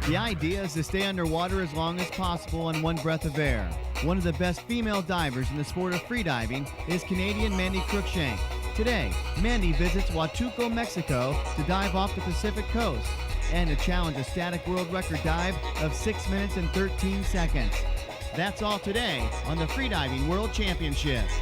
The idea is to stay underwater as long as possible on one breath of air. One of the best female divers in the sport of freediving is Canadian Mandy Cruickshank. Today, Mandy visits Huatulco, Mexico to dive off the Pacific coast and to challenge a static world record dive of 6 minutes and 13 seconds. That's all today on the Freediving World Championships.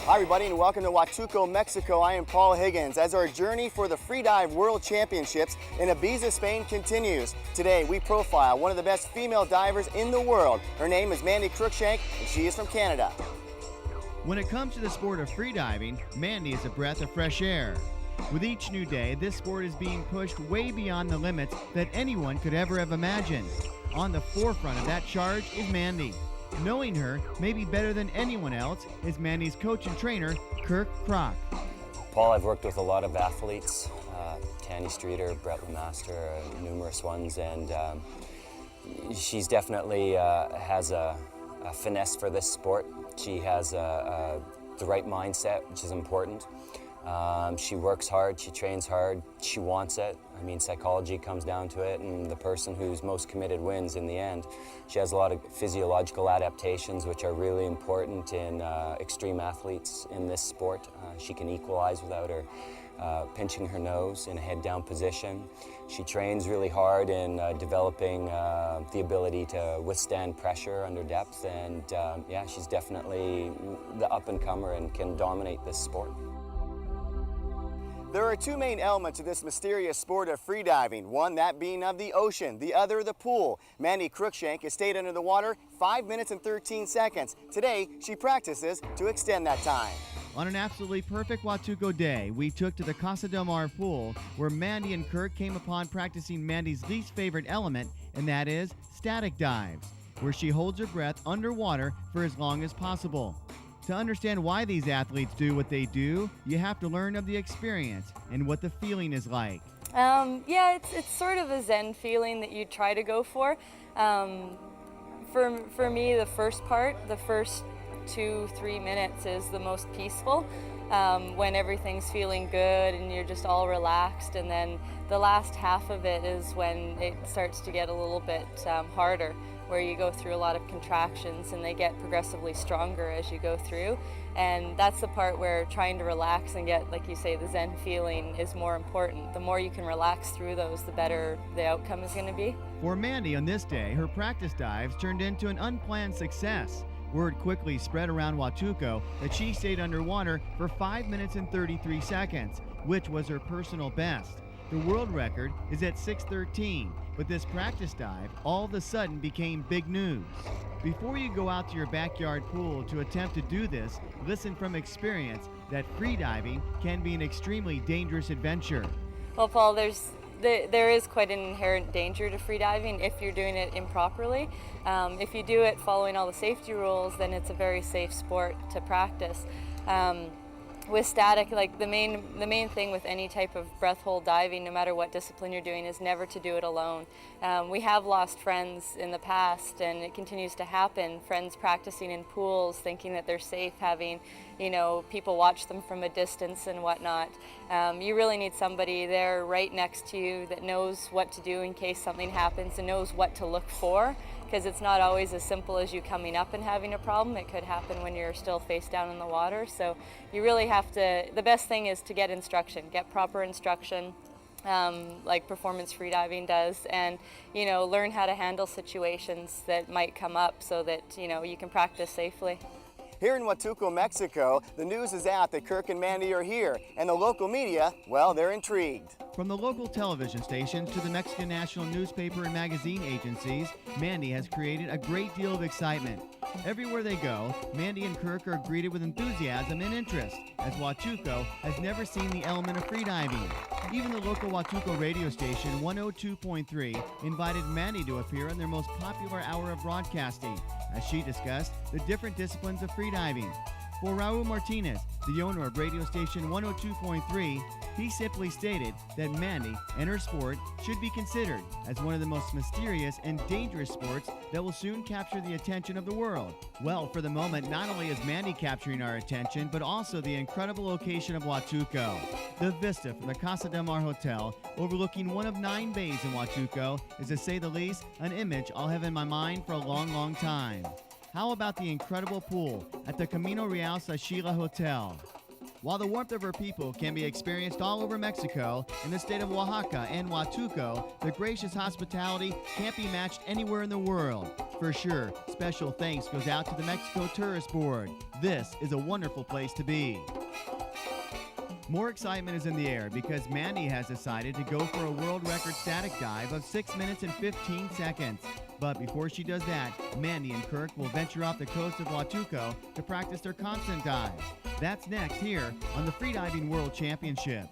Hi everybody and welcome to Huatulco, Mexico. I am Paul Higgins as our journey for the Freedive World Championships in Ibiza, Spain continues. Today we profile one of the best female divers in the world. Her name is Mandy Cruickshank and she is from Canada. When it comes to the sport of freediving, Mandy is a breath of fresh air. With each new day, this sport is being pushed way beyond the limits that anyone could ever have imagined. On the forefront of that charge is Mandy. Knowing her, maybe better than anyone else, is Mandy's coach and trainer, Kirk Crock. Paul, I've worked with a lot of athletes, Tanny Streeter, Brett Lemaster, numerous ones, and she's definitely has a finesse for this sport. She has the right mindset, which is important. She works hard, she trains hard, she wants it. I mean, psychology comes down to it, and the person who's most committed wins in the end. She has a lot of physiological adaptations, which are really important in extreme athletes in this sport. She can equalize without her pinching her nose in a head-down position. She trains really hard in developing the ability to withstand pressure under depth, and yeah, she's definitely the up-and-comer and can dominate this sport. There are two main elements of this mysterious sport of freediving. One, that being of the ocean, the other, the pool. Mandy Cruickshank has stayed under the water 5 minutes and 13 seconds. Today, she practices to extend that time. On an absolutely perfect Huatulco day, we took to the Casa del Mar pool, where Mandy and Kirk came upon practicing Mandy's least favorite element, and that is static dives, where she holds her breath underwater for as long as possible. To understand why these athletes do what they do, you have to learn of the experience and what the feeling is like. Yeah, it's sort of a zen feeling that you try to go for. For me, the first part, the first 2-3 minutes is the most peaceful, when everything's feeling good and you're just all relaxed, and then the last half of it is when it starts to get a little bit harder, where you go through a lot of contractions and they get progressively stronger as you go through. And that's the part where trying to relax and get, like you say, the zen feeling is more important. The more you can relax through those, the better the outcome is going to be. For Mandy on this day, her practice dives turned into an unplanned success. Word quickly spread around Huatulco that she stayed underwater for 5 minutes and 33 seconds, which was her personal best. The world record is at 6:13, but this practice dive all of a sudden became big news. Before you go out to your backyard pool to attempt to do this, listen from experience that freediving can be an extremely dangerous adventure. Well, Paul, there is quite an inherent danger to freediving if you're doing it improperly. If you do it following all the safety rules, then it's a very safe sport to practice. With static, like the main thing with any type of breath hold diving, no matter what discipline you're doing, is never to do it alone. We have lost friends in the past, and it continues to happen. Friends practicing in pools, thinking that they're safe, having, people watch them from a distance and whatnot. You really need somebody there right next to you that knows what to do in case something happens and knows what to look for, because it's not always as simple as you coming up and having a problem. It could happen when you're still face down in the water. So you really have to, the best thing is to get instruction, get proper instruction, like performance freediving does, and learn how to handle situations that might come up so that you can practice safely. Here in Huatulco, Mexico, the news is out that Kirk and Mandy are here, and the local media, well, they're intrigued. From the local television stations to the Mexican national newspaper and magazine agencies, Mandy has created a great deal of excitement. Everywhere they go, Mandy and Kirk are greeted with enthusiasm and interest, as Huatulco has never seen the element of freediving. Even the local Huatulco radio station 102.3 invited Mandy to appear on their most popular hour of broadcasting, as she discussed the different disciplines of freediving. For Raul Martinez, the owner of radio station 102.3, he simply stated that Mandy and her sport should be considered as one of the most mysterious and dangerous sports that will soon capture the attention of the world. Well, for the moment, not only is Mandy capturing our attention, but also the incredible location of Huatulco. The vista from the Casa del Mar Hotel, overlooking one of 9 bays in Huatulco, is, to say the least, an image I'll have in my mind for a long, long time. How about the incredible pool at the Camino Real Sachila Hotel? While the warmth of her people can be experienced all over Mexico, in the state of Oaxaca and Huatulco, the gracious hospitality can't be matched anywhere in the world. For sure, special thanks goes out to the Mexico Tourist Board. This is a wonderful place to be. More excitement is in the air because Mandy has decided to go for a world record static dive of 6 minutes and 15 seconds. But before she does that, Mandy and Kirk will venture off the coast of Huatulco to practice their constant dives. That's next here on the Freediving World Championship.